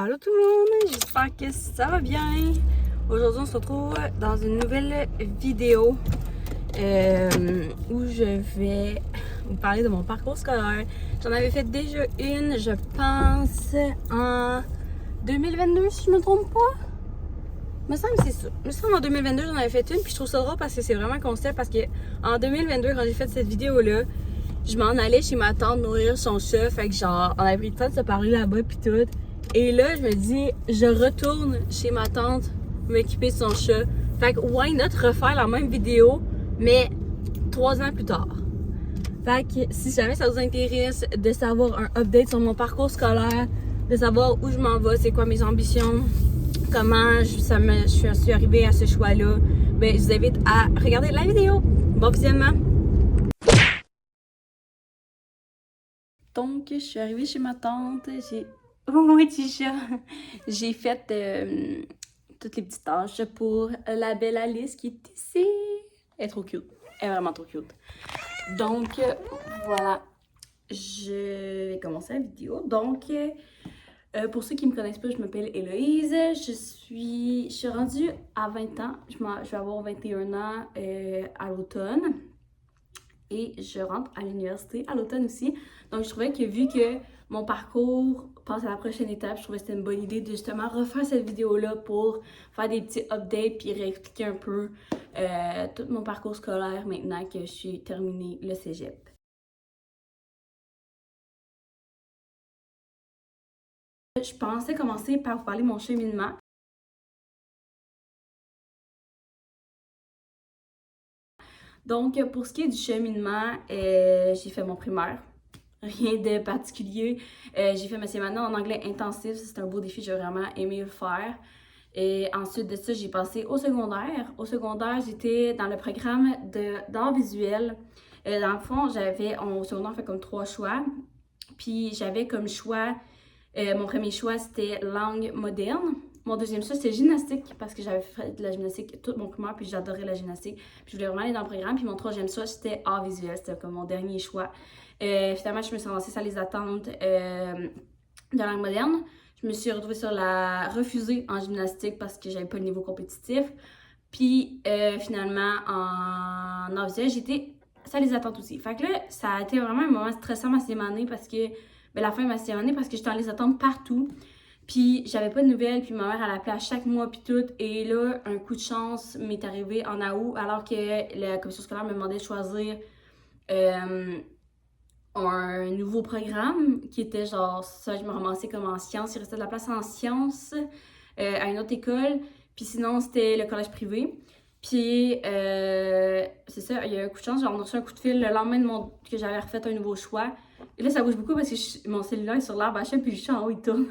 Allô tout le monde, j'espère que ça va bien. Aujourd'hui on se retrouve dans une nouvelle vidéo où je vais vous parler de mon parcours scolaire. J'en avais fait déjà une, je pense, en 2022 si je me trompe pas. Me semble que c'est ça. Me semble en 2022 j'en avais fait une, puis je trouve ça drôle parce que c'est vraiment un concept parce que en 2022 quand j'ai fait cette vidéo-là, je m'en allais chez ma tante nourrir son chat, fait que genre on avait pris le temps de se parler là-bas puis tout. Et là, je me dis, je retourne chez ma tante m'occuper de son chat. Fait que, why not refaire la même vidéo, mais 3 ans plus tard. Fait que, si jamais ça vous intéresse de savoir un update sur mon parcours scolaire, de savoir où je m'en vais, c'est quoi mes ambitions, comment je suis arrivée à ce choix-là, ben, je vous invite à regarder la vidéo. Bon visionnement! Donc, je suis arrivée chez ma tante, mon petit chat. J'ai fait toutes les petites tâches pour la belle Alice qui est ici. Elle est trop cute. Elle est vraiment trop cute. Donc, voilà. Je vais commencer la vidéo. Donc, pour ceux qui me connaissent pas, je m'appelle Héloïse. Je suis rendue à 20 ans. Je vais avoir 21 ans à l'automne. Et je rentre à l'université à l'automne aussi. Donc, je trouvais que vu que mon parcours passe à la prochaine étape, je trouvais que c'était une bonne idée de justement refaire cette vidéo-là pour faire des petits updates puis réexpliquer un peu tout mon parcours scolaire maintenant que je suis terminée le cégep. Je pensais commencer par vous parler de mon cheminement. Donc, pour ce qui est du cheminement, j'ai fait mon primaire. Rien de particulier. J'ai fait ma maintenant en anglais intensif. C'est un beau défi, j'ai vraiment aimé le faire. Et ensuite de ça, j'ai passé au secondaire. Au secondaire, j'étais dans le programme d'art visuel. Dans le fond, au secondaire, on fait comme 3 choix. Puis j'avais comme choix, mon premier choix, c'était langue moderne. Mon deuxième choix, c'était gymnastique, parce que j'avais fait de la gymnastique toute mon primaire, puis j'adorais la gymnastique. Puis je voulais vraiment aller dans le programme. Puis mon troisième choix, c'était art visuel. C'était comme mon dernier choix. Finalement, je me suis lancée sur les attentes de langue moderne. Je me suis retrouvée sur la refusée en gymnastique parce que j'avais pas le niveau compétitif. Puis finalement, en art visuel, j'étais sur les attentes aussi. Fait que là, ça a été vraiment un moment stressant ma sixième année parce que, la fin de ma sixième année parce que j'étais dans les attentes partout. Puis j'avais pas de nouvelles, puis ma mère elle appelait à chaque mois puis tout. Et là, un coup de chance m'est arrivé en août alors que la commission scolaire me demandait de choisir un nouveau programme qui était genre ça, je me ramassais comme en sciences. Il restait de la place en sciences à une autre école. Puis sinon, c'était le collège privé. Puis c'est ça, il y a eu un coup de chance. Genre, on a reçu un coup de fil le lendemain que j'avais refait un nouveau choix. Et là, ça bouge beaucoup parce que mon cellulaire est sur l'arbre à chaîne, puis le chat en haut, il tourne.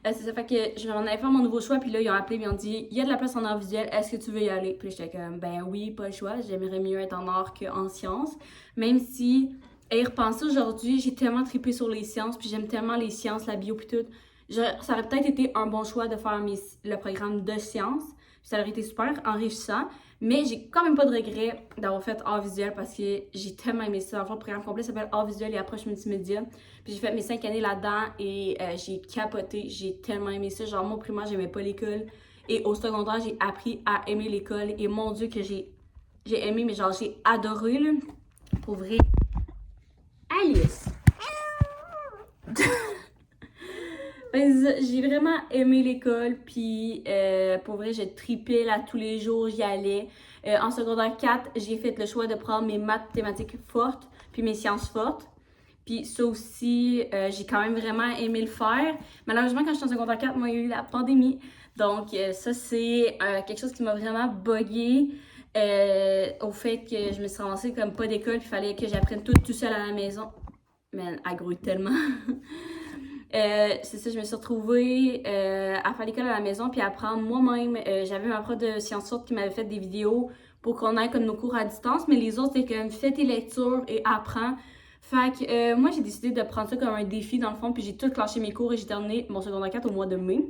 C'est ça, fait que j'en avais fait mon nouveau choix, puis là, ils ont appelé, ils m'ont dit il y a de la place en art visuel, est-ce que tu veux y aller? Puis j'étais comme ben oui, pas le choix, j'aimerais mieux être en art qu'en sciences. Même si, à y repenser aujourd'hui, j'ai tellement trippé sur les sciences, puis j'aime tellement les sciences, la bio, puis tout. Ça aurait peut-être été un bon choix de faire le programme de sciences, puis ça aurait été super enrichissant. Mais j'ai quand même pas de regret d'avoir fait art visuel parce que j'ai tellement aimé ça. Enfin, le programme complet s'appelle art visuel et approche multimédia. Puis j'ai fait mes 5 années là-dedans et j'ai capoté. J'ai tellement aimé ça. Genre, moi, au primaire, j'aimais pas l'école. Et au secondaire, j'ai appris à aimer l'école. Et mon Dieu, que j'ai aimé, mais genre, j'ai adoré, là. Pour vrai. Alice! J'ai vraiment aimé l'école, puis pour vrai, je tripais là tous les jours, j'y allais. En secondaire 4, j'ai fait le choix de prendre mes mathématiques fortes, puis mes sciences fortes. Puis ça aussi, j'ai quand même vraiment aimé le faire. Malheureusement, quand j'étais en secondaire 4, moi, il y a eu la pandémie. Donc ça, c'est quelque chose qui m'a vraiment buggée au fait que je me suis ramassée comme pas d'école, puis il fallait que j'apprenne tout seul à la maison. Mais elle grouille tellement. C'est ça, je me suis retrouvée à faire l'école à la maison puis à apprendre moi-même. J'avais ma prof de sciences fortes qui m'avait fait des vidéos pour qu'on ait comme nos cours à distance, mais les autres, c'était comme fais tes lectures et apprends. Fait que moi, j'ai décidé de prendre ça comme un défi dans le fond, puis j'ai tout clenché mes cours et j'ai terminé mon secondaire 4 au mois de mai.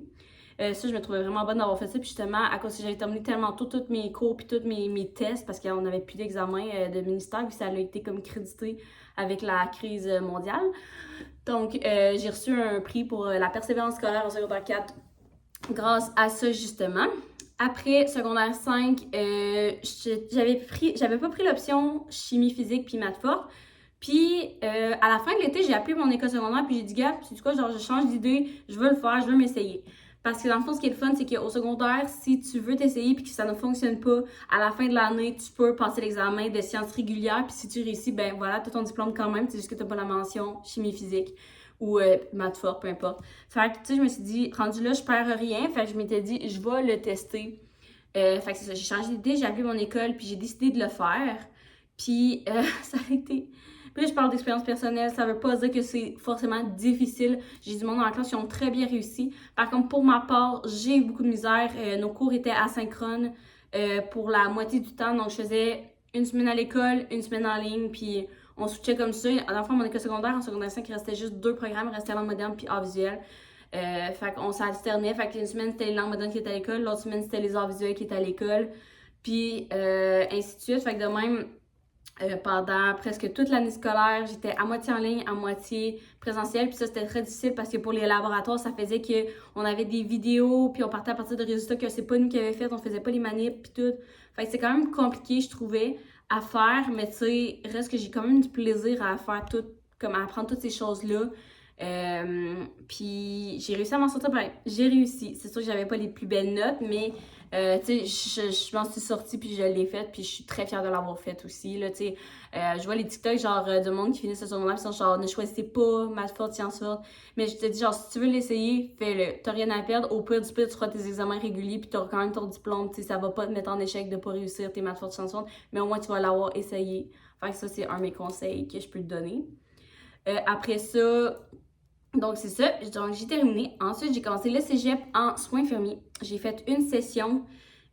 Ça, je me trouvais vraiment bonne d'avoir fait ça. Puis justement, à cause que j'avais terminé tellement tôt tous mes cours puis tous mes tests, parce qu'on n'avait plus d'examen de ministère, puis ça a été comme crédité avec la crise mondiale. Donc, j'ai reçu un prix pour la persévérance scolaire au secondaire 4 grâce à ça, justement. Après secondaire 5, j'avais pas pris l'option chimie physique puis maths forte. Puis à la fin de l'été, j'ai appelé mon école secondaire puis j'ai dit, gars, c'est du quoi, genre je change d'idée, je veux le faire, je veux m'essayer. Parce que dans le fond, ce qui est le fun, c'est qu'au secondaire, si tu veux t'essayer puis que ça ne fonctionne pas, à la fin de l'année, tu peux passer l'examen de sciences régulières. Puis si tu réussis, ben voilà, tu as ton diplôme quand même, c'est juste que tu n'as pas la mention chimie physique ou maths forte, peu importe. Fait que, tu sais, je me suis dit, rendu là, je perds rien. Fait que je m'étais dit, je vais le tester. Fait que c'est ça, j'ai changé d'idée, j'ai appelé mon école, puis j'ai décidé de le faire. Puis ça a été... Puis là, je parle d'expérience personnelle, ça veut pas dire que c'est forcément difficile. J'ai du monde dans la classe qui ont très bien réussi. Par contre, pour ma part, j'ai eu beaucoup de misère. Nos cours étaient asynchrones pour la moitié du temps. Donc, je faisais une semaine à l'école, une semaine en ligne, puis on switchait comme ça. À la fin, mon école secondaire, en secondaire 5, il restait juste 2 programmes, il restait langue moderne puis art visuel. Fait qu'on s'alternait. Fait qu'une semaine, c'était les langues modernes qui étaient à l'école, l'autre semaine, c'était les arts visuels qui étaient à l'école. Puis ainsi de suite. Fait que de même, pendant presque toute l'année scolaire, j'étais à moitié en ligne, à moitié présentiel. Puis ça, c'était très difficile parce que pour les laboratoires, ça faisait qu'on avait des vidéos, puis on partait à partir de résultats que c'est pas nous qui avions fait, on faisait pas les manips, puis tout. Fait que c'est quand même compliqué, je trouvais, à faire. Mais tu sais, reste que j'ai quand même du plaisir à faire tout, comme à apprendre toutes ces choses-là. Puis j'ai réussi à m'en sortir. Ben, j'ai réussi. C'est sûr que j'avais pas les plus belles notes, mais tu sais, je m'en suis sortie puis je l'ai faite puis je suis très fière de l'avoir faite aussi. Là, tu sais, je vois les TikTok genre du monde qui finit ce secondaire puis sont genre ne choisissez pas maths forte, sciences fortes. Mais je te dis genre si tu veux l'essayer, fais-le. T'as rien à perdre. Au pire du pire, tu feras tes examens réguliers puis t'auras quand même ton diplôme. Tu sais, ça va pas te mettre en échec de pas réussir tes maths fortes, sciences fortes, mais au moins tu vas l'avoir essayé. Fait que ça, c'est un de mes conseils que je peux te donner. Après ça, donc, c'est ça. Donc, j'ai terminé. Ensuite, j'ai commencé le cégep en soins infirmiers. J'ai fait une session.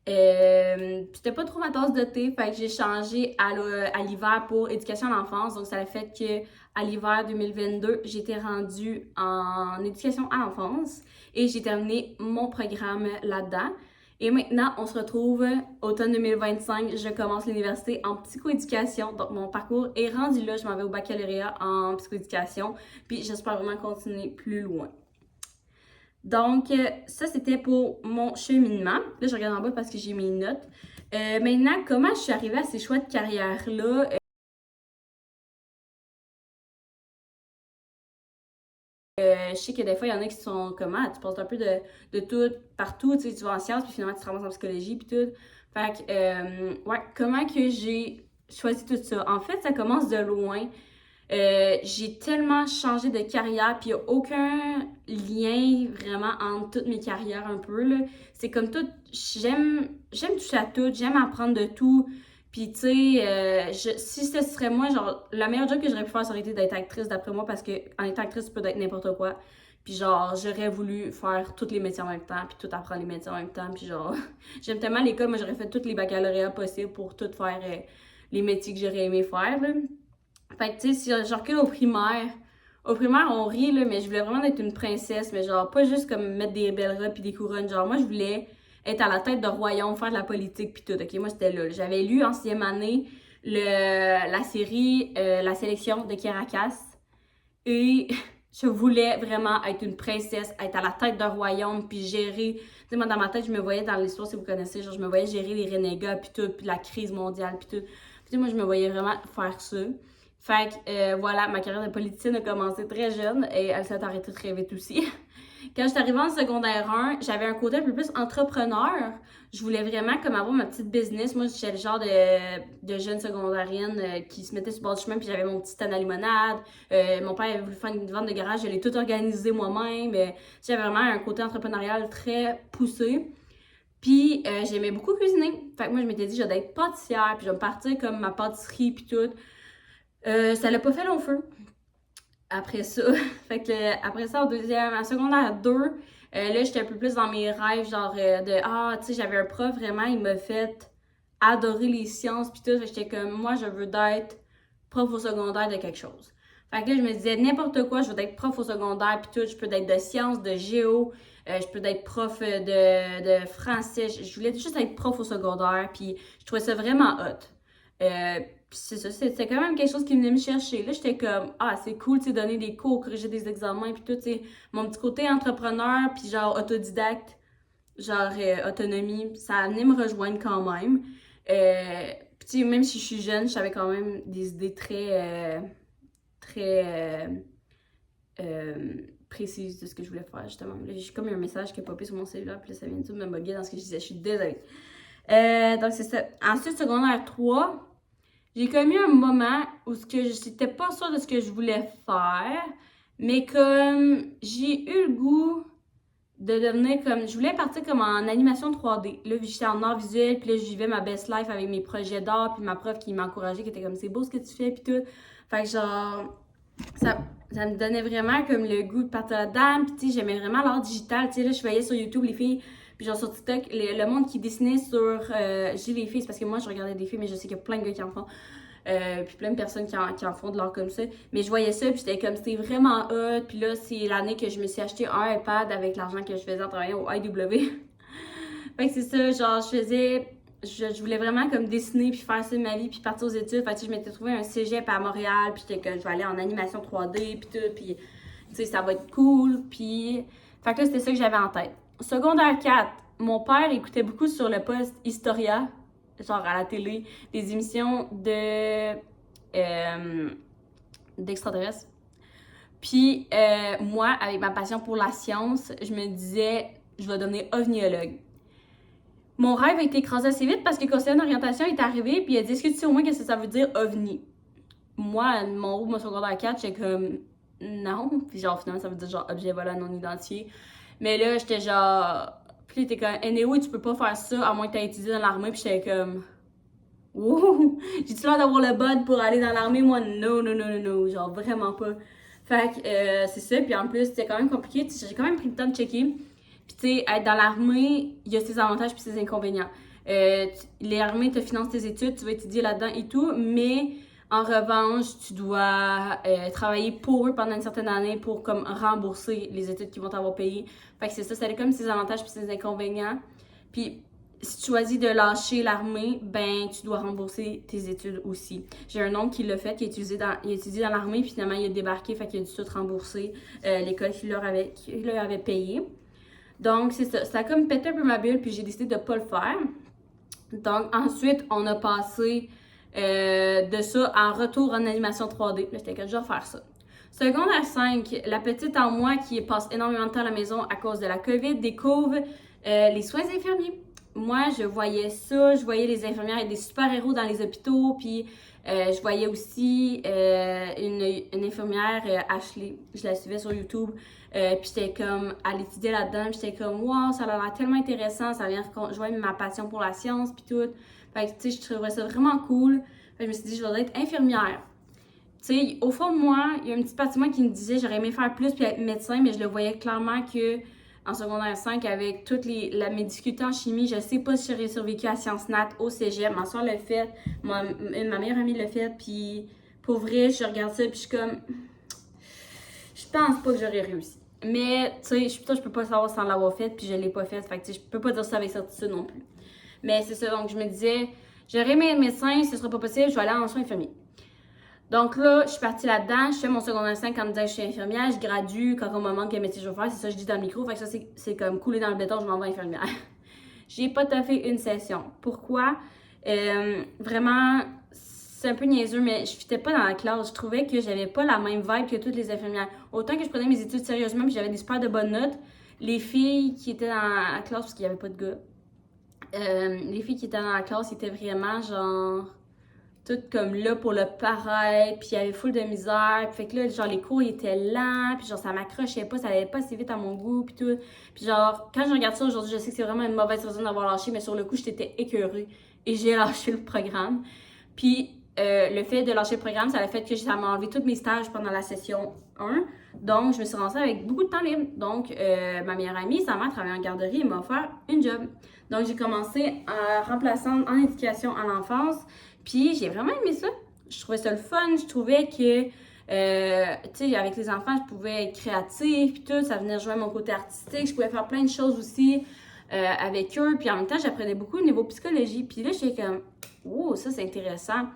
C'était pas trop ma tasse de thé. Fait que j'ai changé à l'hiver pour éducation à l'enfance. Donc, ça a fait qu'à l'hiver 2022, j'étais rendue en éducation à l'enfance. Et j'ai terminé mon programme là-dedans. Et maintenant, on se retrouve automne 2025. Je commence l'université en psychoéducation. Donc, mon parcours est rendu là. Je m'en vais au baccalauréat en psychoéducation. Puis, j'espère vraiment continuer plus loin. Donc, ça, c'était pour mon cheminement. Là, je regarde en bas parce que j'ai mes notes. Maintenant, comment je suis arrivée à ces choix de carrière-là? Je sais que des fois, il y en a qui sont comment, tu passes un peu de tout, partout, tu sais, tu vas en sciences, puis finalement, tu te ramasses en psychologie, puis tout. Fait que, ouais, comment que j'ai choisi tout ça? En fait, ça commence de loin. J'ai tellement changé de carrière, puis il n'y a aucun lien vraiment entre toutes mes carrières un peu, là. C'est comme tout, j'aime toucher à tout, j'aime apprendre de tout. Puis, tu sais, si ce serait moi, genre, le meilleur job que j'aurais pu faire, ça aurait été d'être actrice, d'après moi, parce qu'en étant actrice, tu peux être n'importe quoi. Puis, genre, j'aurais voulu faire tous les métiers en même temps, puis tout apprendre les métiers en même temps. Puis, genre, j'aime tellement l'école, moi, j'aurais fait tous les baccalauréats possibles pour tout faire les métiers que j'aurais aimé faire, là. Fait que, tu sais, si je recule au primaire, on rit, là, mais je voulais vraiment être une princesse, mais genre, pas juste comme mettre des belles robes pis des couronnes. Genre, moi, je voulais être à la tête de royaume, faire de la politique pis tout. Ok, moi, c'était là. J'avais lu en 6e année la série La sélection de Caracas et je voulais vraiment être une princesse, être à la tête d'un royaume puis gérer. Tu sais, moi, dans ma tête, je me voyais dans l'histoire, si vous connaissez, genre, je me voyais gérer les renégats pis tout, pis la crise mondiale pis tout. Puis, moi, je me voyais vraiment faire ça. Fait que voilà, ma carrière de politicienne a commencé très jeune et elle s'est arrêtée très vite aussi. Quand je suis arrivée en secondaire 1, j'avais un côté un peu plus entrepreneur. Je voulais vraiment comme avoir ma petite business. Moi, j'étais le genre de jeune secondairienne qui se mettait sur le bord du chemin, puis j'avais mon petit stand à limonade. Mon père avait voulu faire une vente de garage, je l'ai tout organisé moi-même. J'avais vraiment un côté entrepreneurial très poussé. Puis j'aimais beaucoup cuisiner. Fait que moi, je m'étais dit, je vais être pâtissière, puis je vais me partir comme ma pâtisserie, puis tout. Ça l'a pas fait long feu. Après ça, fait que après ça, en secondaire 2, là, j'étais un peu plus dans mes rêves, genre tu sais, j'avais un prof vraiment, il m'a fait adorer les sciences, puis tout. J'étais comme, moi, je veux d'être prof au secondaire de quelque chose. Fait que là, je me disais n'importe quoi, je veux être prof au secondaire, puis tout, je peux être de sciences, de géo, je peux être prof de français. Je voulais juste être prof au secondaire, puis je trouvais ça vraiment hot. Puis c'est ça, c'était quand même quelque chose qui venait me chercher. Là, j'étais comme, ah, c'est cool, tu sais, donner des cours, corriger des examens, puis tout, tu sais. Mon petit côté entrepreneur, puis genre autodidacte, genre autonomie, ça venait me rejoindre quand même. Puis tu sais, même si je suis jeune, j'avais quand même des idées très précises de ce que je voulais faire, justement. Là, j'ai comme eu un message qui est popé sur mon cellulaire, puis là, ça vient tout de me bugger dans ce que je disais. Je suis désolée. Donc, c'est ça. Ensuite, secondaire 3, j'ai comme eu un moment où j'étais pas sûre de ce que je voulais faire, mais comme j'ai eu le goût de devenir comme... Je voulais partir comme en animation 3D. Là, j'étais en art visuel, puis là, je vivais ma best life avec mes projets d'art, puis ma prof qui m'encourageait, qui était comme, c'est beau ce que tu fais, puis tout. Fait que genre, ça me donnait vraiment comme le goût de partir là-dedans, puis tu sais, j'aimais vraiment l'art digital. Tu sais, là, je voyais sur YouTube les filles, puis genre sur TikTok, le monde qui dessinait sur... je dis les filles, c'est parce que moi, je regardais des filles, mais je sais qu'il y a plein de gars qui en font. Puis plein de personnes qui en font de l'art comme ça. Mais je voyais ça, puis j'étais comme, c'était vraiment hot. Puis là, c'est l'année que je me suis acheté un iPad avec l'argent que je faisais en travaillant au IW. Fait que c'est ça, genre, je voulais vraiment comme dessiner, puis faire ça de ma vie, puis partir aux études. Fait que je m'étais trouvé un cégep à Montréal, puis j'étais comme, je vais aller en animation 3D, puis tout, puis tu sais, ça va être cool. Puis, fait que là, c'était ça que j'avais en tête. Secondaire 4, mon père écoutait beaucoup sur le poste Historia, genre à la télé, des émissions d'extraterrestres. Puis moi, avec ma passion pour la science, je me disais, je vais devenir ovniologue. Mon rêve a été écrasé assez vite parce que le conseiller d'orientation est arrivé puis il a dit, est-ce que tu sais au moins qu'est-ce que ça veut dire ovni? Moi, mon secondaire 4, j'étais comme, non. Puis genre, finalement, ça veut dire genre objet volant non identifié. Mais là, j'étais genre... Puis t'es comme, anyway, tu peux pas faire ça à moins que t'aies étudié dans l'armée. Puis j'étais comme, ouh, j'ai-tu l'air d'avoir le bud pour aller dans l'armée? Moi, non, genre vraiment pas. Fait que c'est ça. Puis en plus, c'était quand même compliqué. J'ai quand même pris le temps de checker. Puis tu sais, être dans l'armée, il y a ses avantages puis ses inconvénients. L'armée te finance tes études, tu vas étudier là-dedans et tout, mais en revanche, tu dois travailler pour eux pendant une certaine année pour comme rembourser les études qu'ils vont t'avoir payées. Fait que c'est ça, ça a comme ses avantages puis ses inconvénients. Puis si tu choisis de lâcher l'armée, ben tu dois rembourser tes études aussi. J'ai un oncle qui l'a fait, qui a étudié dans l'armée, puis finalement il a débarqué, fait qu'il a dû tout rembourser l'école qu'il leur avait payé. Donc c'est ça, ça a comme pété un peu ma bulle, puis j'ai décidé de ne pas le faire. Donc ensuite, on a passé de ça en retour en animation 3D. Là, j'étais comme, je vais faire ça. Secondaire 5, la petite en moi qui passe énormément de temps à la maison à cause de la COVID découvre les soins infirmiers. Moi, je voyais ça, je voyais les infirmières et des super-héros dans les hôpitaux, puis je voyais aussi une infirmière, Ashley, je la suivais sur YouTube, puis j'étais comme, à l'étudier là-dedans, puis j'étais comme, wow, ça a l'air tellement intéressant, ça vient rejoindre ma passion pour la science, puis tout. Fait que, tu sais, je trouvais ça vraiment cool. Fait que je me suis dit, je vais être infirmière. Tu sais, au fond de moi, il y a un petit bâtiment qui me disait, j'aurais aimé faire plus puis être médecin, mais je le voyais clairement que en secondaire 5, avec toutes mes difficultés en chimie, je sais pas si j'aurais survécu à Sciences Nat au cégep. Ma soeur l'a fait, ma meilleure amie l'a fait, puis pour vrai, je regarde ça, puis je suis comme, je pense pas que j'aurais réussi. Mais, tu sais, je peux pas savoir sans l'avoir fait, puis je l'ai pas fait, fait que, tu sais, je peux pas dire ça avec certitude non plus. Mais c'est ça, donc je me disais, j'aurais aimé être médecin, ce sera pas possible, je vais aller en soins infirmiers. Donc là, je suis partie là-dedans, je fais mon secondaire 5 en me disant que je suis infirmière, je gradue quand on me demande quel métier je veux faire, c'est ça que je dis dans le micro, fait que ça c'est comme couler dans le béton, je m'en vais infirmière. J'ai pas taffé une session. Pourquoi? Vraiment, c'est un peu niaiseux, mais je fitais pas dans la classe, je trouvais que j'avais pas la même vibe que toutes les infirmières. Autant que je prenais mes études sérieusement, puis j'avais des super de bonnes notes, les filles qui étaient dans la classe, parce qu'il y avait pas de gars, les filles qui étaient dans la classe étaient vraiment genre toutes comme là pour le paraître, puis il y avait full de misère, puis fait que là, genre les cours ils étaient lents, puis genre ça m'accrochait pas, ça allait pas assez vite à mon goût, puis tout. Puis genre, quand je regarde ça aujourd'hui, je sais que c'est vraiment une mauvaise raison d'avoir lâché, mais sur le coup, j'étais écœurée et j'ai lâché le programme. Puis le fait de lâcher le programme, ça a fait que ça m'a enlevé tous mes stages pendant la session 1. Donc, je me suis lancée avec beaucoup de temps libre. Donc, ma meilleure amie, sa mère travaillait en garderie et m'a offert une job. Donc, j'ai commencé remplaçante en éducation à l'enfance. Puis, j'ai vraiment aimé ça. Je trouvais ça le fun. Je trouvais que Tu sais, avec les enfants, je pouvais être créative, puis tout, ça venait jouer mon côté artistique. Je pouvais faire plein de choses aussi avec eux. Puis en même temps, j'apprenais beaucoup au niveau psychologie. Puis là, j'étais comme, oh, ça, c'est intéressant.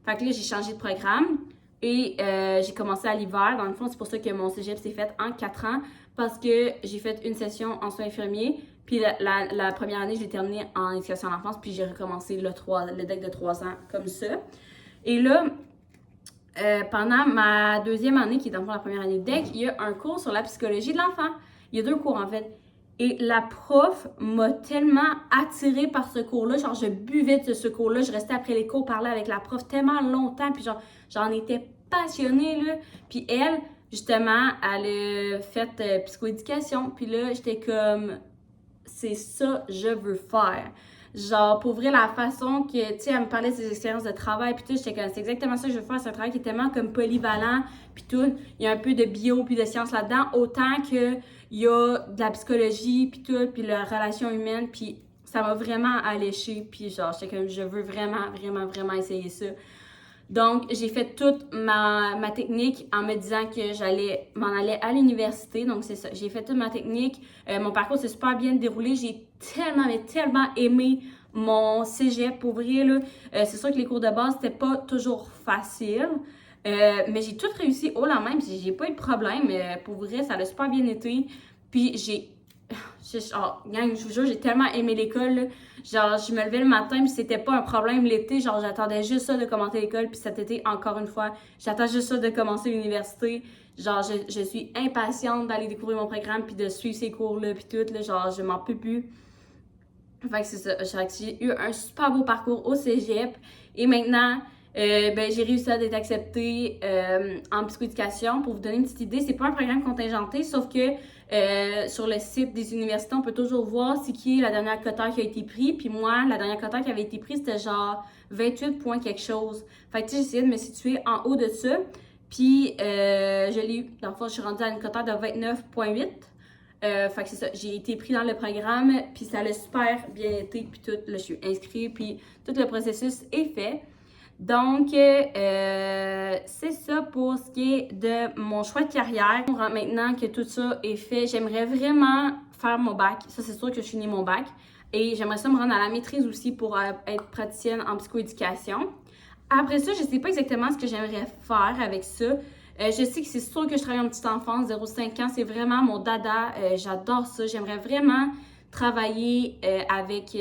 Fait que là, j'ai changé de programme et j'ai commencé à l'hiver. Dans le fond, c'est pour ça que mon cégep s'est fait en 4 ans parce que j'ai fait une session en soins infirmiers. Puis la première année, je l'ai terminée en éducation à l'enfance. Puis j'ai recommencé le DEC de 3 ans comme ça. Et là, pendant ma deuxième année, qui est dans le fond la première année de DEC, il y a un cours sur la psychologie de l'enfant. Il y a 2 cours en fait. Et la prof m'a tellement attirée par ce cours-là. Genre, je buvais de ce cours-là. Je restais après les cours parler avec la prof tellement longtemps. Puis genre, j'en étais passionnée, là. Puis elle, justement, elle a fait psychoéducation. Puis là, j'étais comme, c'est ça que je veux faire. Genre, pour vrai, la façon que, tu sais, elle me parlait de ses expériences de travail, puis tout, j'étais comme, c'est exactement ça que je veux faire. C'est un travail qui est tellement comme polyvalent, puis tout. Il y a un peu de bio, puis de sciences là-dedans, autant que il y a de la psychologie, puis tout, puis la relation humaine, puis ça m'a vraiment alléché, puis genre, j'étais comme, je veux vraiment, vraiment, vraiment essayer ça. Donc, j'ai fait toute ma technique en me disant que j'allais m'en aller à l'université. Donc, c'est ça. J'ai fait toute ma technique. Mon parcours s'est super bien déroulé. J'ai tellement, mais tellement aimé mon cégep, pour vrai, là. C'est sûr que les cours de base, c'était pas toujours facile. Mais j'ai tout réussi haut la même. J'ai pas eu de problème. Pour vrai, ça a super bien été. Puis, gang, je vous jure, j'ai tellement aimé l'école, là. Genre, je me levais le matin, puis c'était pas un problème l'été. Genre, j'attendais juste ça de commencer l'école. Puis cet été, encore une fois, j'attends juste ça de commencer l'université. Genre, je suis impatiente d'aller découvrir mon programme, puis de suivre ces cours-là, puis tout, là. Genre, je m'en peux plus. Fait que c'est ça. J'ai eu un super beau parcours au cégep. Et maintenant, j'ai réussi à être acceptée en psychoéducation. Pour vous donner une petite idée, c'est pas un programme contingenté, sauf que sur le site des universités, on peut toujours voir c'est qui est la dernière coteur qui a été prise. Puis moi, la dernière coteur qui avait été prise, c'était genre 28 points quelque chose. Fait que j'ai essayé de me situer en haut de ça. Puis je l'ai eu. Dans le fond, je suis rendue à une coteur de 29,8. Fait que c'est ça, j'ai été pris dans le programme, puis ça a super bien été, puis tout, là, je suis inscrite, puis tout le processus est fait. Donc, c'est ça pour ce qui est de mon choix de carrière. Maintenant que tout ça est fait, j'aimerais vraiment faire mon bac. Ça, c'est sûr que je finis mon bac. Et j'aimerais ça me rendre à la maîtrise aussi pour être praticienne en psychoéducation. Après ça, je sais pas exactement ce que j'aimerais faire avec ça. Je sais que c'est sûr que je travaille en petite enfance, 0-5 ans, c'est vraiment mon dada. J'adore ça. J'aimerais vraiment travailler avec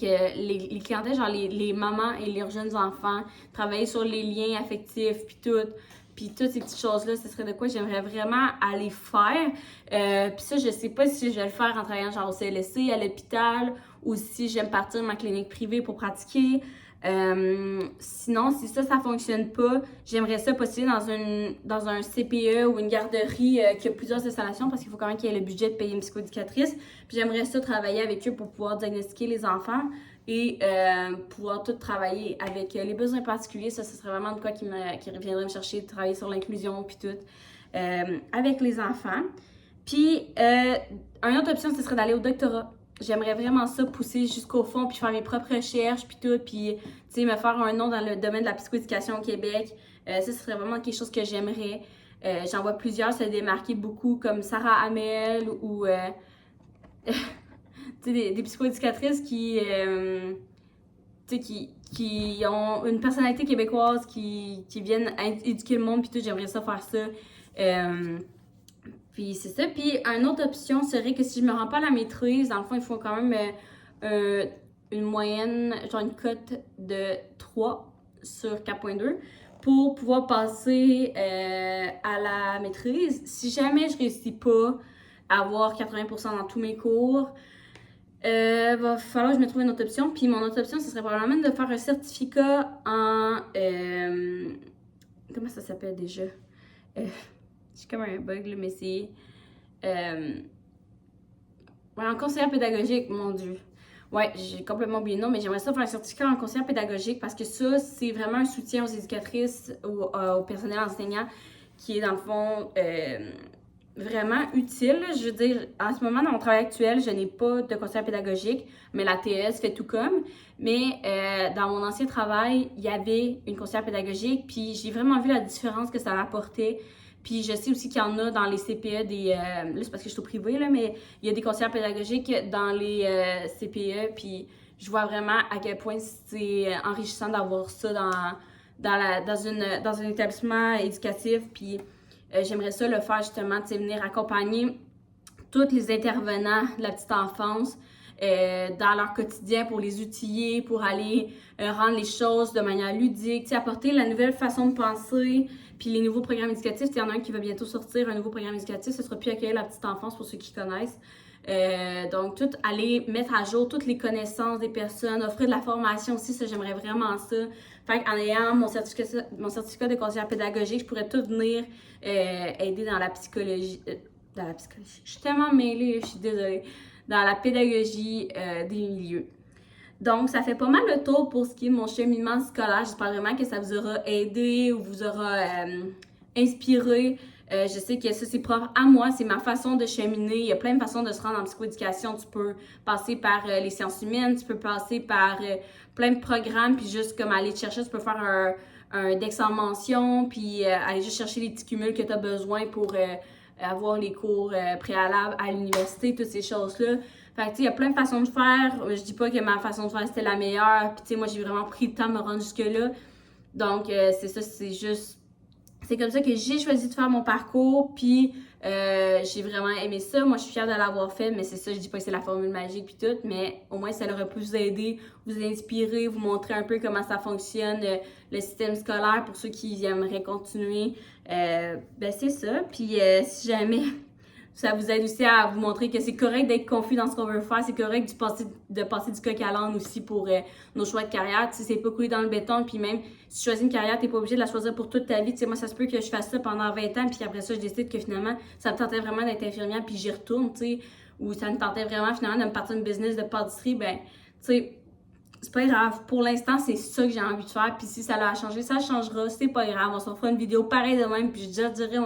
les clientèles, genre les mamans et leurs jeunes enfants, travailler sur les liens affectifs, puis toutes ces petites choses-là, ce serait de quoi j'aimerais vraiment aller faire. Puis ça, je sais pas si je vais le faire en travaillant genre au CLSC, à l'hôpital, ou si j'aime partir de ma clinique privée pour pratiquer. Sinon, si ça fonctionne pas, j'aimerais ça postuler dans un CPE ou une garderie qui a plusieurs installations parce qu'il faut quand même qu'il y ait le budget de payer une psychoéducatrice. Puis j'aimerais ça travailler avec eux pour pouvoir diagnostiquer les enfants et pouvoir tout travailler avec les besoins particuliers. Ça serait vraiment de quoi qui reviendrait me chercher de travailler sur l'inclusion puis tout avec les enfants. Puis, une autre option, ce serait d'aller au doctorat. J'aimerais vraiment ça, pousser jusqu'au fond, puis faire mes propres recherches, puis tout, puis, tu sais, me faire un nom dans le domaine de la psychoéducation au Québec. Ça, ce serait vraiment quelque chose que j'aimerais. J'en vois plusieurs se démarquer beaucoup, comme Sarah Hamel ou, tu sais, des psychoéducatrices qui, tu sais, qui ont une personnalité québécoise, qui viennent éduquer le monde, puis tout, j'aimerais ça faire ça. Puis c'est ça. Puis une autre option serait que si je me rends pas à la maîtrise, dans le fond, il faut quand même une moyenne, genre une cote de 3 sur 4,2 pour pouvoir passer à la maîtrise. Si jamais je réussis pas à avoir 80% dans tous mes cours, va falloir que je me trouve une autre option. Puis mon autre option, ce serait probablement de faire un certificat en... comment ça s'appelle déjà? J'ai comme un bug, là, mais c'est... en conseillère pédagogique, mon Dieu. Ouais, j'ai complètement oublié le nom, mais j'aimerais ça faire un certificat en conseillère pédagogique parce que ça, c'est vraiment un soutien aux éducatrices, au personnel enseignant qui est, dans le fond, vraiment utile. Je veux dire, en ce moment, dans mon travail actuel, je n'ai pas de conseillère pédagogique, mais la TES fait tout comme. Mais dans mon ancien travail, il y avait une conseillère pédagogique, puis j'ai vraiment vu la différence que ça apportait. Puis je sais aussi qu'il y en a dans les CPE là, c'est parce que je suis au privé, là, mais il y a des conseillères pédagogiques dans les CPE, puis je vois vraiment à quel point c'est enrichissant d'avoir ça dans un établissement éducatif. Puis j'aimerais ça le faire justement, tu sais, venir accompagner tous les intervenants de la petite enfance dans leur quotidien pour les outiller, pour aller rendre les choses de manière ludique, tu sais, apporter la nouvelle façon de penser, puis les nouveaux programmes éducatifs. Il y en a un qui va bientôt sortir, un nouveau programme éducatif, ce sera plus accueillir la petite enfance pour ceux qui connaissent. Donc, tout aller mettre à jour toutes les connaissances des personnes, offrir de la formation aussi, ça, j'aimerais vraiment ça. Fait qu'en ayant mon certificat de conseillère pédagogique, je pourrais tout venir aider dans la psychologie. Je suis tellement mêlée, je suis désolée. Dans la pédagogie des milieux. Donc, ça fait pas mal le tour pour ce qui est de mon cheminement scolaire. J'espère vraiment que ça vous aura aidé ou vous aura inspiré. Je sais que ça, c'est propre à moi, c'est ma façon de cheminer. Il y a plein de façons de se rendre en psychoéducation. Tu peux passer par les sciences humaines, tu peux passer par plein de programmes, puis juste comme aller te chercher, tu peux faire un DEX en mention, puis aller juste chercher les petits cumuls que tu as besoin pour avoir les cours préalables à l'université, toutes ces choses-là. Fait que, tu sais, il y a plein de façons de faire. Je dis pas que ma façon de faire, c'était la meilleure. Puis, tu sais, moi, j'ai vraiment pris le temps de me rendre jusque-là. Donc, c'est ça, c'est juste... C'est comme ça que j'ai choisi de faire mon parcours, puis j'ai vraiment aimé ça. Moi, je suis fière de l'avoir fait, mais c'est ça, je dis pas que c'est la formule magique puis tout, mais au moins, ça aurait pu vous aider, vous inspirer, vous montrer un peu comment ça fonctionne, le système scolaire pour ceux qui aimeraient continuer. Ben, c'est ça. Puis si jamais ça vous aide aussi à vous montrer que c'est correct d'être confus dans ce qu'on veut faire, c'est correct de passer du coq à l'âne aussi pour nos choix de carrière. Tu sais, c'est pas coulé dans le béton, puis même si tu choisis une carrière, t'es pas obligé de la choisir pour toute ta vie. Tu sais, moi, ça se peut que je fasse ça pendant 20 ans, puis après ça, je décide que finalement, ça me tentait vraiment d'être infirmière, puis j'y retourne, tu sais, ou ça me tentait vraiment finalement de me partir une business de pâtisserie, ben, tu sais, c'est pas grave. Pour l'instant, c'est ça que j'ai envie de faire. Puis si ça l'a changé, ça changera. C'est pas grave. On s'en fera une vidéo pareil de même. Puis je dirai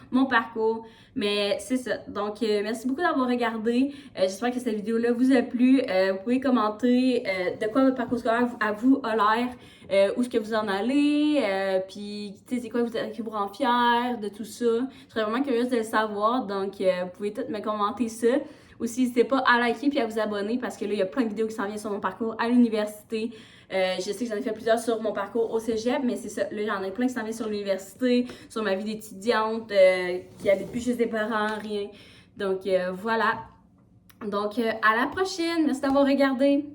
mon parcours. Mais c'est ça. Donc, merci beaucoup d'avoir regardé. J'espère que cette vidéo-là vous a plu. Vous pouvez commenter de quoi votre parcours scolaire à vous a l'air. Où est-ce que vous en allez. Puis, tu sais, c'est quoi qui vous rend fier de tout ça. Je serais vraiment curieuse de le savoir. Donc, vous pouvez tout me commenter ça. Aussi, n'hésitez pas à liker puis à vous abonner parce que là, il y a plein de vidéos qui s'en viennent sur mon parcours à l'université. Je sais que j'en ai fait plusieurs sur mon parcours au cégep, mais c'est ça. Là, j'en ai plein qui s'en viennent sur l'université, sur ma vie d'étudiante, qui habite plus chez ses parents, rien. Donc, voilà. Donc, à la prochaine. Merci d'avoir regardé.